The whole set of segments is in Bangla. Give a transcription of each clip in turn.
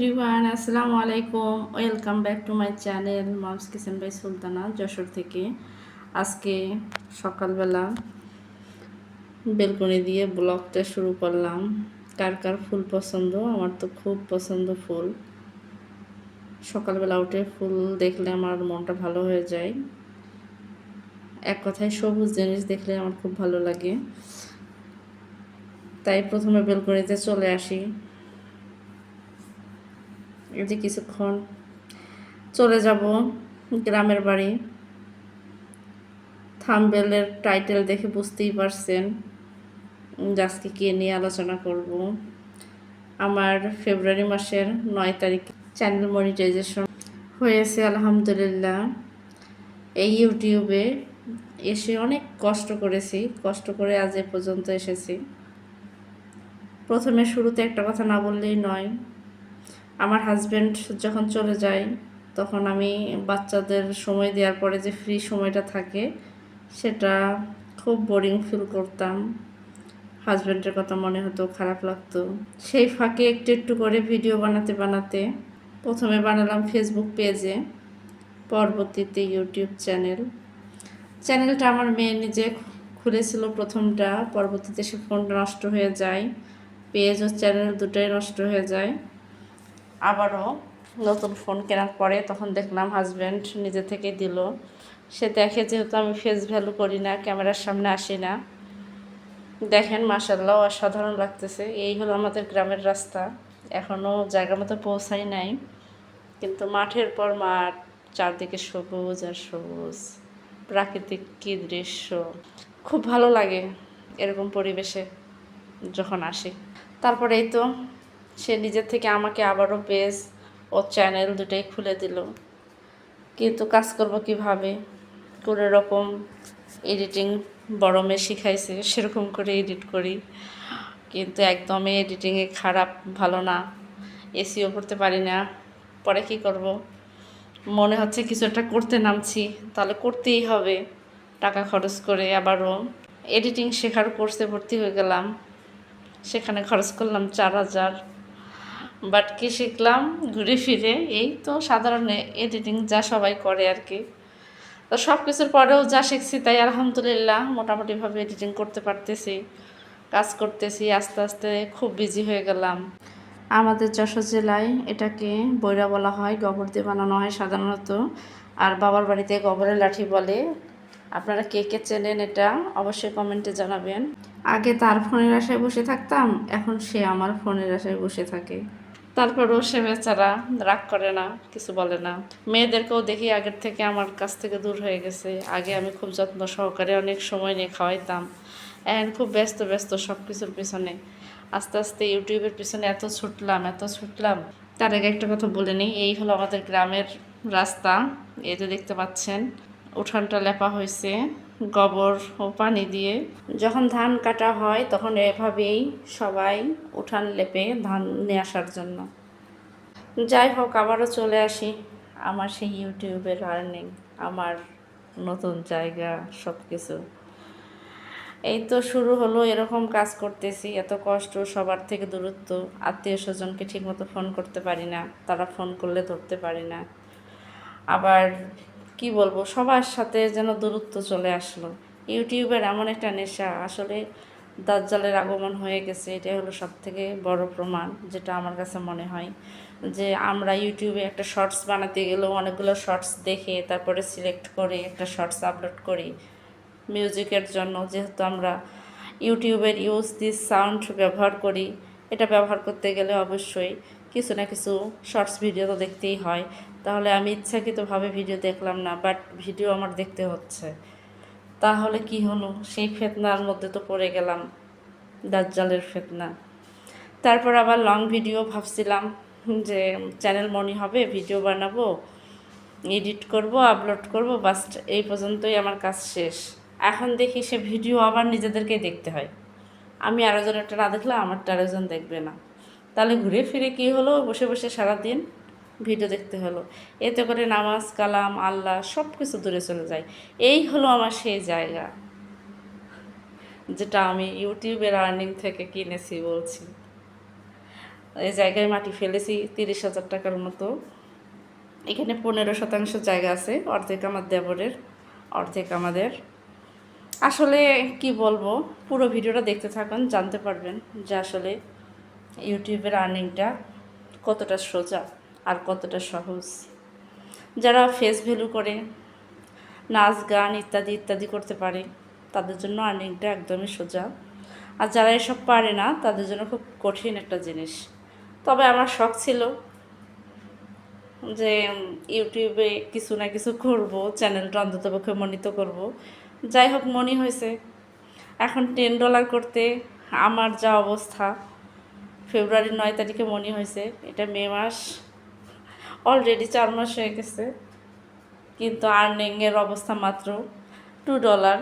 এভরিওয়ান, আসসালামু আলাইকুম। Welcome back to my channel mom's kitchen by Sultana, Jessore থেকে। আজকে সকালবেলা বেলকনি দিয়ে ব্লগটা শুরু করলাম। কার কার ফুল পছন্দ? আমার তো খুব পছন্দ ফুল। সকালবেলা উঠে ফুল দেখলে আমার মনটা ভালো হয়ে যায়। এক কথায় সবুজ জিনিস দেখলে আমার খুব ভালো লাগে। তাই প্রথমে বেলকনিতে চলে আসি। এই যে কিছুক্ষণ চলে যাব গ্রামের বাড়ি। থাম্বনেলের টাইটেল দেখে বুঝতেই পারছেন আজকে কে নিয়ে আলোচনা করব। আমার ফেব্রুয়ারি মাসের 9 তারিখে চ্যানেল মনিটাইজেশন হয়েছে আলহামদুলিল্লাহ। এই ইউটিউবে এসে অনেক কষ্ট করেছি, কষ্ট করে আজ এ পর্যন্ত এসেছি। প্রথমে শুরুতে একটা কথা না বললেই নয়, আমার হাজব্যান্ড যখন চলে যায় তখন আমি বাচ্চাদের সময় দেওয়ার পরে যে ফ্রি সময়টা থাকে সেটা খুব বোরিং ফিল করতাম। হাজব্যান্ডের কথা মনে হতো, খারাপ লাগতো। সেই ফাঁকে একটু একটু করে ভিডিও বানাতে বানাতে প্রথমে বানালাম ফেসবুক পেজে, পরবর্তীতে ইউটিউব চ্যানেলটা আমার মেয়ে নিজে খুলেছিল প্রথমটা, পরবর্তীতে সে ফোনটা নষ্ট হয়ে যায়, পেজ ও চ্যানেল দুটোই নষ্ট হয়ে যায়। আবারও নতুন ফোন কেনার পরে তখন দেখলাম হাজব্যান্ড নিজে থেকে দিল। সে দেখে যেহেতু আমি ফেস ভ্যালু করি না, ক্যামেরার সামনে আসি না। দেখেন মাশাআল্লাহ অসাধারণ লাগতেছে। এই হলো আমাদের গ্রামের রাস্তা। এখনও জায়গা মতো পৌঁছাই নাই, কিন্তু মাঠের পর মাঠ, চারদিকে সবুজ আর সবুজ, প্রাকৃতিক কী দৃশ্য! খুব ভালো লাগে এরকম পরিবেশে যখন আসি। তারপরে এই তো সে নিজের থেকে আমাকে আবারও পেজ ও চ্যানেল দুটোই খুলে দিল। কিন্তু কাজ করব কিভাবে? কোনো রকম এডিটিং বড় মেয়ে শিখাইছে, সেরকম করে এডিট করি, কিন্তু একদমই এডিটিংয়ে খারাপ, ভালো না। এসিও করতে পারি না। পরে কি করব? মনে হচ্ছে কিছু একটা করতে নামছি, তাহলে করতেই হবে। টাকা খরচ করে আবারও এডিটিং শেখার কোর্সে ভর্তি হয়ে গেলাম। সেখানে খরচ করলাম 4,000। বাট কি শিখলাম? ঘুরে ফিরে এই তো সাধারণ এডিটিং যা সবাই করে আর কি। তো সব কিছুর পরেও যা শিখছি তাই আলহামদুলিল্লাহ মোটামুটিভাবে এডিটিং করতে পারতেছি, কাজ করতেছি। আস্তে আস্তে খুব বিজি হয়ে গেলাম। আমাদের যশোর জেলায় এটাকে বৈরা বলা হয়, গোবর দিয়ে বানানো হয় সাধারণত, আর বাবার বাড়িতে গোবরের লাঠি বলে। আপনারা কে কে চেনেন এটা অবশ্যই কমেন্টে জানাবেন। আগে তার ফোনের আশায় বসে থাকতাম, এখন সে আমার ফোনের আশায় বসে থাকে। তারপরও সে বেচারা রাগ করে না, কিছু বলে না। মেয়েদেরকেও দেখি আগের থেকে আমার কাছ থেকে দূর হয়ে গেছে। আগে আমি খুব যত্ন সহকারে অনেক সময় নিয়ে খাওয়াইতাম, এখন খুব ব্যস্ত ব্যস্ত সব কিছুর পিছনে। আস্তে আস্তে ইউটিউবের পিছনে এত ছুটলাম। তার আগে একটা কথা বলে নিই, এই হলো আমাদের গ্রামের রাস্তা। এই যে দেখতে পাচ্ছেন উঠানটা লেপা হয়েছে গোবর ও পানি দিয়ে। যখন ধান কাটা হয় তখন এভাবেই সবাই উঠান লেপে ধান নিয়ে আসার জন্য। যাই হোক, আবারও চলে আসি আমার সেই ইউটিউবের আর্নিং, আমার নতুন জায়গা, সব কিছু। এই তো শুরু হলো, এরকম কাজ করতেছি, এত কষ্ট, সবার থেকে দূরত্ব, আত্মীয় স্বজনকে ঠিকমতো ফোন করতে পারি না, তারা ফোন করলে ধরতে পারি না। আবার কি বলবো, সবার সাথে যেন দূরত্ব চলে আসলো। ইউটিউবের এমন একটা নেশা, আসলে দাজ্জালের আগমন হয়ে গেছে, এটাই হলো সবথেকে বড় প্রমাণ, যেটা আমার কাছে মনে হয়। যে আমরা ইউটিউবে একটা শর্টস বানাতে গেলেও অনেকগুলো শর্টস দেখে তারপরে সিলেক্ট করে একটা শর্টস আপলোড করি মিউজিকের জন্য। যেহেতু আমরা ইউটিউবের ইউজ দিস সাউন্ড ব্যবহার করি, এটা ব্যবহার করতে গেলে অবশ্যই কিছু না কিছু শর্টস ভিডিও তো দেখতেই হয়। তাহলে আমি ইচ্ছাকৃতভাবে ভিডিও দেখলাম না, বাট ভিডিও আমার দেখতে হচ্ছে। তাহলে কি হলো? সেই ফিতনার মধ্যে তো পড়ে গেলাম, দাজ্জালের ফিতনা। তারপর আবার লং ভিডিও ভাবছিলাম যে চ্যানেল মনি হবে, ভিডিও বানাবো, এডিট করব, আপলোড করব, বাস এই পর্যন্তই আমার কাজ শেষ। এখন দেখি সে ভিডিও আবার নিজেদেরকেই দেখতে হয়। আমি আরেকজনেরটা না দেখলে আমারটা আরেকজন দেখবে না। তাহলে ঘুরে ফিরে কী হলো? বসে বসে সারাদিন ভিডিও দেখতে হলো। এতে করে নামাজ কালাম আল্লাহ সব কিছু দূরে চলে যায়। এই হলো আমার সেই জায়গা, যেটা আমি ইউটিউবের আর্নিং থেকে কিনেছি বলছি। এই জায়গায় মাটি ফেলেছি 30,000 টাকার মতো। এখানে 15% জায়গা আছে, অর্ধেক আমার দেবরের, অর্ধেক আমাদের। আসলে কি বলবো, পুরো ভিডিওটা দেখতে থাকুন, জানতে পারবেন যে আসলে ইউটিউবের আর্নিংটা কতটা সোজা আর কতটা সহজ। যারা ফেস ভ্যালু করে, নাচ গান ইত্যাদি ইত্যাদি করতে পারে, তাদের জন্য আর্নিংটা একদমই সোজা। আর যারা এসব পারে না, তাদের জন্য খুব কঠিন একটা জিনিস। তবে আমার শখ ছিল যে ইউটিউবে কিছু না কিছু করব, চ্যানেলটা অন্ততপক্ষে মনিত করব। যাই হোক, মনি হয়েছে। এখন $10 করতে আমার যা অবস্থা, ফেব্রুয়ারির 9 তারিখে মনি হয়েছে, এটা মে মাস, অলরেডি 4 মাস হয়ে গেছে, কিন্তু আর্নিংয়ের অবস্থা মাত্র $2।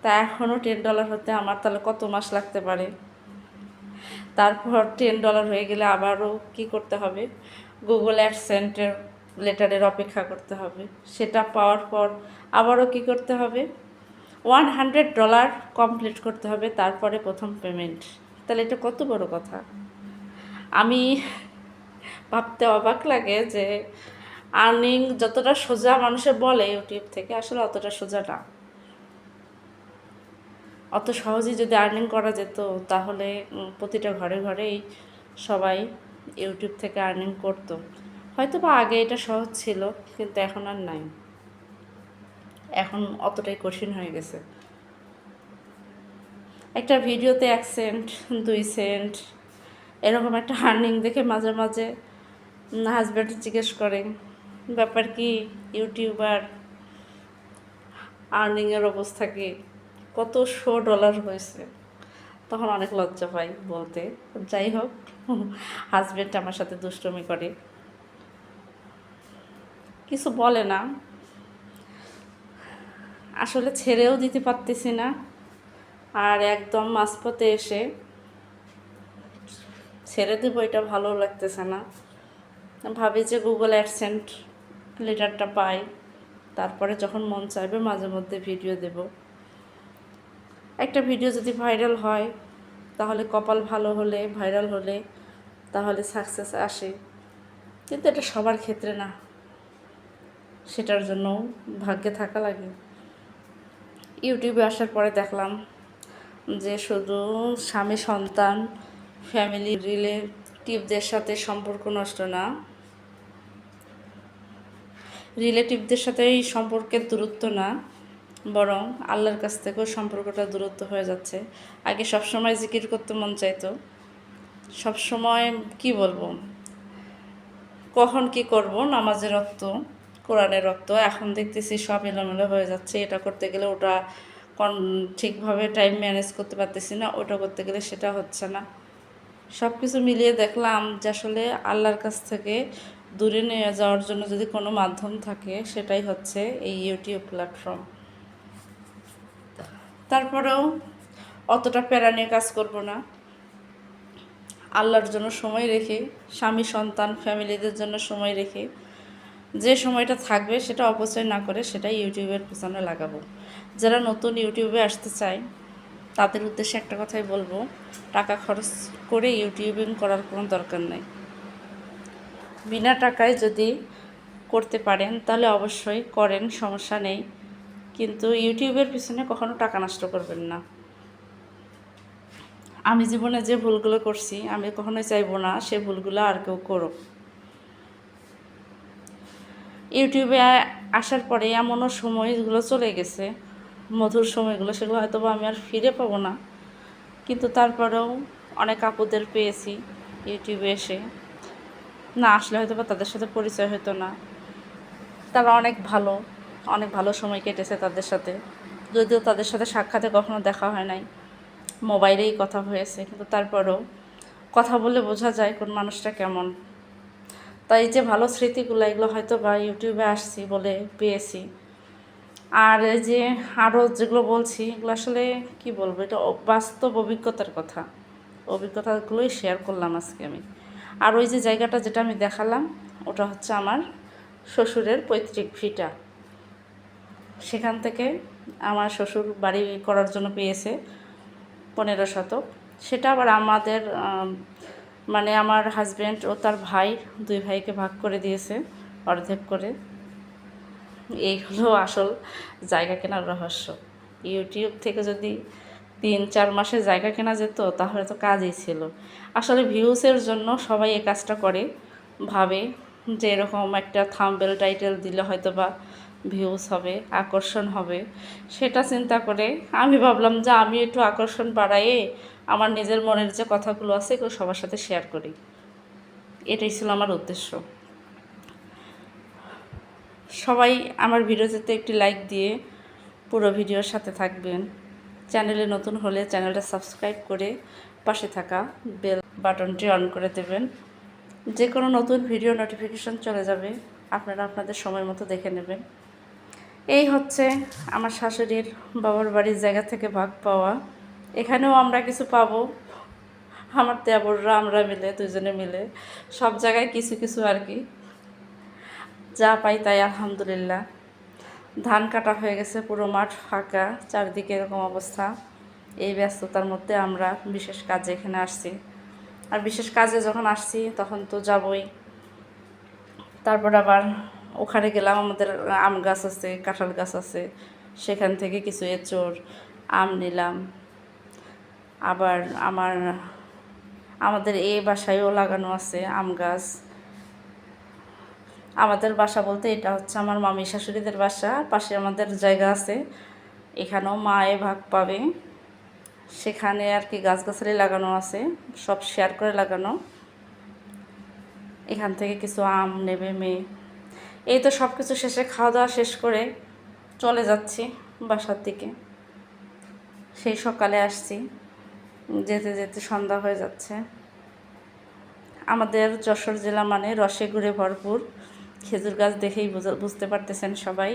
তা এখনও $10 হতে আমার তাহলে কত মাস লাগতে পারে? তারপর $10 হয়ে গেলে আবারও কি করতে হবে? গুগল অ্যাডসেন্সের লেটারের অপেক্ষা করতে হবে। সেটা পাওয়ার পর আবারও কি করতে হবে? $100 কমপ্লিট করতে হবে, তারপরে প্রথম পেমেন্ট। তাহলে এটা কত বড় কথা! আমি ভাবতে অবাক লাগে যে আর্নিং যতটা সোজা মানুষে বলে ইউটিউব থেকে, আসলে অতটা সোজা না। অত সহজেই যদি আর্নিং করা যেত, তাহলে প্রতিটা ঘরে ঘরেই সবাই ইউটিউব থেকে আর্নিং করতো। হয়তো বা আগে এটা সহজ ছিল, কিন্তু এখন আর নাই। এখন অতটাই কঠিন হয়ে গেছে। একটা ভিডিওতে 1 সেন্ট 2 সেন্ট এরকম একটা আর্নিং দেখে মাঝে মাঝে হাজব্যান্ড জিজ্ঞেস করে, ব্যাপার কি, ইউটিউবার আর্নিংয়ের অবস্থা কি, কত $100 হয়েছে? তখন অনেক লজ্জা পাই বলতে। যাই হোক, হাজব্যান্ড আমার সাথে দুষ্টুমি করে, কিছু বলে না। আসলে ছেড়েও দিতে পারতেছি না, আর একদম মাঝপথে এসে ছেড়ে দেবো এটা ভালো লাগতেছে না। ভাবি যে গুগল অ্যাডসেন্স লেটারটা পাই, তারপরে যখন মন চাইবে মাঝে মধ্যে ভিডিও দেব। একটা ভিডিও যদি ভাইরাল হয়, তাহলে কপাল ভালো হলে, ভাইরাল হলে তাহলে সাকসেস আসে, কিন্তু এটা সবার ক্ষেত্রে না, সেটার জন্য ভাগ্যে থাকা লাগে। ইউটিউবে আসার পরে দেখলাম যে শুধু স্বামী সন্তান ফ্যামিলি রিলেটিভদের সাথে সম্পর্ক নষ্ট না, রিলেটিভদের সাথে এই সম্পর্কের দূরত্ব না, বরং আল্লাহর কাছ থেকেও সম্পর্কটা দূরত্ব হয়ে যাচ্ছে। আগে সবসময় জিকির করতে মন চাইতো, সবসময় কি বলবো, কখন কি করব, নামাজের রক্ত, কোরআনের রক্ত, এখন দেখতেছি সব এলোমেলো হয়ে যাচ্ছে। এটা করতে গেলে ওটা ঠিকভাবে টাইম ম্যানেজ করতে পারতেছি না, ওটা করতে গেলে সেটা হচ্ছে না। সব কিছু মিলিয়ে দেখলাম যে আসলে আল্লাহর কাছ থেকে দূরে নিয়ে যাওয়ার জন্য যদি কোনো মাধ্যম থাকে, সেটাই হচ্ছে এই ইউটিউব প্ল্যাটফর্ম। তারপরেও অতটা প্যারা নিয়ে কাজ করব না, আল্লাহর জন্য সময় রেখে, স্বামী সন্তান ফ্যামিলিদের জন্য সময় রেখে, যে সময়টা থাকবে সেটা অপচয় না করে সেটাই ইউটিউবের পিছনে লাগাবো। যারা নতুন ইউটিউবে আসতে চায়, তাদের উদ্দেশ্যে একটা কথাই বলবো, টাকা খরচ করে ইউটিউবিং করার কোনো দরকার নেই। বিনা টাকায় যদি করতে পারেন তাহলে অবশ্যই করেন, সমস্যা নেই, কিন্তু ইউটিউবের পিছনে কখনো টাকা নষ্ট করবেন না। আমি জীবনে যে ভুলগুলো করছি, আমি কখনোই চাইবো না সে ভুলগুলো আর কেউ করুক। ইউটিউবে আসার পরে এমনও সময়গুলো চলে গেছে, মধুর সময়গুলো, সেগুলো হয়তো আমি আর ফিরে পাবো না, কিন্তু তারপরেও অনেক আপুদের পেয়েছি ইউটিউবে এসে, না আসলে হয়তো বা তাদের সাথে পরিচয় হতো না। তারা অনেক ভালো সময় কেটেছে তাদের সাথে, যদিও তাদের সাথে সাক্ষাতে কখনো দেখা হয় নাই, মোবাইলেই কথা হয়েছে, কিন্তু তারপরেও কথা বলে বোঝা যায় কোন মানুষটা কেমন। তাই যে ভালো স্মৃতিগুলো, এগুলো হয়তো বা ইউটিউবে আসছি বলে পেয়েছি। আর এই যে আরও যেগুলো বলছি, এগুলো আসলে কি বলবো, এটা বাস্তব অভিজ্ঞতার কথা, অভিজ্ঞতাগুলোই শেয়ার করলাম আজকে আমি। আর ওই যে জায়গাটা যেটা আমি দেখালাম, ওটা হচ্ছে আমার শ্বশুরের পৈতৃক ভিটা। সেখান থেকে আমার শ্বশুর বাড়ি করার জন্য পেয়েছে 15 শতক। সেটা আবার আমাদের মানে আমার হাজব্যান্ড ও তার ভাই, দুই ভাইকে ভাগ করে দিয়েছে অর্ধেক করে। এই হলো আসল জায়গা কেনার রহস্য। ইউটিউব থেকে যদি 3-4 মাসে জায়গা কেনা যেত তাহলে তো কাজই ছিল। আসলে ভিউসের জন্য সবাই এই কাজটা করে, ভাবে যে এরকম একটা থাম্বনেল টাইটেল দিলে হয়তো বা ভিউস হবে, আকর্ষণ হবে। সেটা চিন্তা করে আমি ভাবলাম যে আমি একটু আকর্ষণ বাড়াইয়ে আমার নিজের মনের যে কথাগুলো আছে এগুলো সবার সাথে শেয়ার করি। এটাই ছিল আমার উদ্দেশ্য। সবাই আমার ভিডিওতে একটি লাইক দিয়ে পুরো ভিডিওর সাথে থাকবেন। চ্যানেলে নতুন হলে চ্যানেলটা সাবস্ক্রাইব করে পাশে থাকা বেল বাটনটি অন করে দেবেন। যে কোনো নতুন ভিডিও নোটিফিকেশন চলে যাবে, আপনারা আপনাদের সময় মতো দেখে নেবেন। এই হচ্ছে আমার শাশুড়ির বাবার বাড়ির জায়গা থেকে ভাগ পাওয়া। এখানেও আমরা কিছু পাবো, আমার দেবররা আমরা মিলে, দুজনে মিলে সব জায়গায় কিছু কিছু আর কি, যা পাই তাই আলহামদুলিল্লাহ। ধান কাটা হয়ে গেছে, পুরো মাঠ ফাঁকা, চারিদিকে এরকম অবস্থা। এই ব্যস্ততার মধ্যে আমরা বিশেষ কাজে এখানে আসছি। আর বিশেষ কাজে যখন আসছি তখন তো যাবই। তারপর আবার ওখানে গেলাম, আমাদের আম গাছ আছে, কাঁঠাল গাছ আছে, সেখান থেকে কিছু এঁচড় আম নিলাম। আবার আমাদের এই বাসায়ও লাগানো আছে আম গাছ। আমাদের বাসা বলতে এটা হচ্ছে আমার মামি শাশুড়িদের বাসা, পাশে আমাদের জায়গা আছে, এখানেও মায়ে ভাগ পাবে। সেখানে আর কি গাছগাছালি লাগানো আছে, সব শেয়ার করে লাগানো। এখান থেকে কিছু আম নেবে মেয়ে। এই তো সব কিছু শেষে খাওয়া দাওয়া শেষ করে চলে যাচ্ছি বাসার দিকে। সেই সকালে আসছি, যেতে যেতে সন্ধ্যা হয়ে যাচ্ছে। আমাদের যশোর জেলা মানে রসে গুড়ে ভরপুর। খেজুর গাছ দেখেই বুঝতে পারতেছেন সবাই।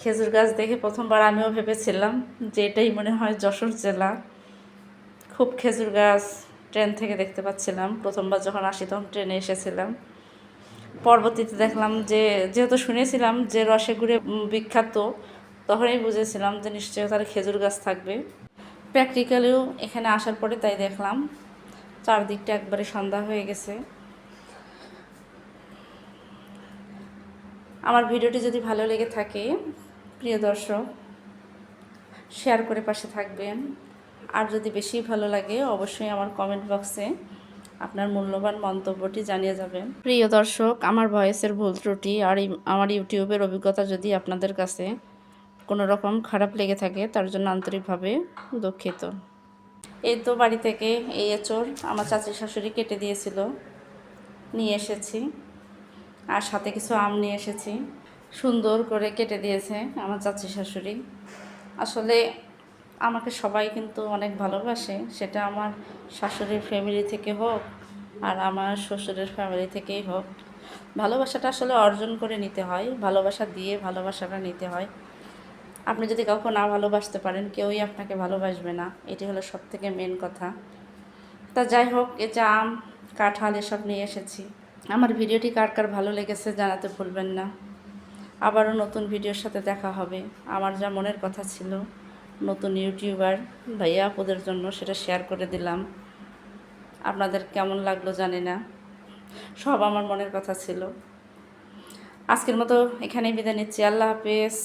খেজুর গাছ দেখে প্রথমবার আমিও ভেবেছিলাম যে এটাই মনে হয় যশোর জেলা। খুব খেজুর গাছ ট্রেন থেকে দেখতে পাচ্ছিলাম। প্রথমবার যখন আসি তখন ট্রেনে এসেছিলাম। পরবর্তীতে দেখলাম যে, যেহেতু শুনেছিলাম যে রসে গুড়ে বিখ্যাত, তখনই বুঝেছিলাম যে নিশ্চয়ই তার খেজুর গাছ থাকবে। প্র্যাকটিক্যালিও এখানে আসার পরে তাই দেখলাম, চারদিকটা একবারে সন্ধ্যা হয়ে গেছে। আমার ভিডিওটি যদি ভালো লেগে থাকে প্রিয় দর্শক, শেয়ার করে পাশে থাকবেন। আর যদি বেশি ভালো লাগে অবশ্যই আমার কমেন্ট বক্সে আপনার মূল্যবান মন্তব্যটি জানিয়ে যাবেন। প্রিয় দর্শক, আমার ভয়েসের ভুল ত্রুটি আর আমার ইউটিউবের অভিজ্ঞতা যদি আপনাদের কাছে কোনো রকম খারাপ লেগে থাকে তার জন্য আন্তরিকভাবে দুঃখিত। এই তো বাড়ি থেকে এই এঁচড় আমার চাচি শাশুড়ি কেটে দিয়েছিল, নিয়ে এসেছি। আর সাথে কিছু আম নিয়ে এসেছি, সুন্দর করে কেটে দিয়েছে আমার চাচি শাশুড়ি। আসলে আমাকে সবাই কিন্তু অনেক ভালোবাসে, সেটা আমার শাশুড়ির ফ্যামিলি থেকে হোক আর আমার শ্বশুরের ফ্যামিলি থেকেই হোক। ভালোবাসাটা আসলে অর্জন করে নিতে হয়, ভালোবাসা দিয়ে ভালোবাসাটা নিতে হয়। আপনি যদি কাউকে না ভালোবাসতে পারেন কেউই আপনাকে ভালোবাসবে না, এটি হলো সবথেকে মেন কথা। তা যাই হোক, এই যে আম কাঁঠাল এসব নিয়ে এসেছি। আমার ভিডিওটি কার কার ভালো লেগেছে জানাতে ভুলবেন না। আবারও নতুন ভিডিওর সাথে দেখা হবে। আমার যা মনের কথা ছিল নতুন ইউটিউবার ভাইয়া আপুদের জন্য সেটা শেয়ার করে দিলাম। আপনাদের কেমন লাগলো জানি না, সব আমার মনের কথা ছিল। আজকের মতো এখানেই বিদায় নিচ্ছি। আল্লাহ হাফেজ।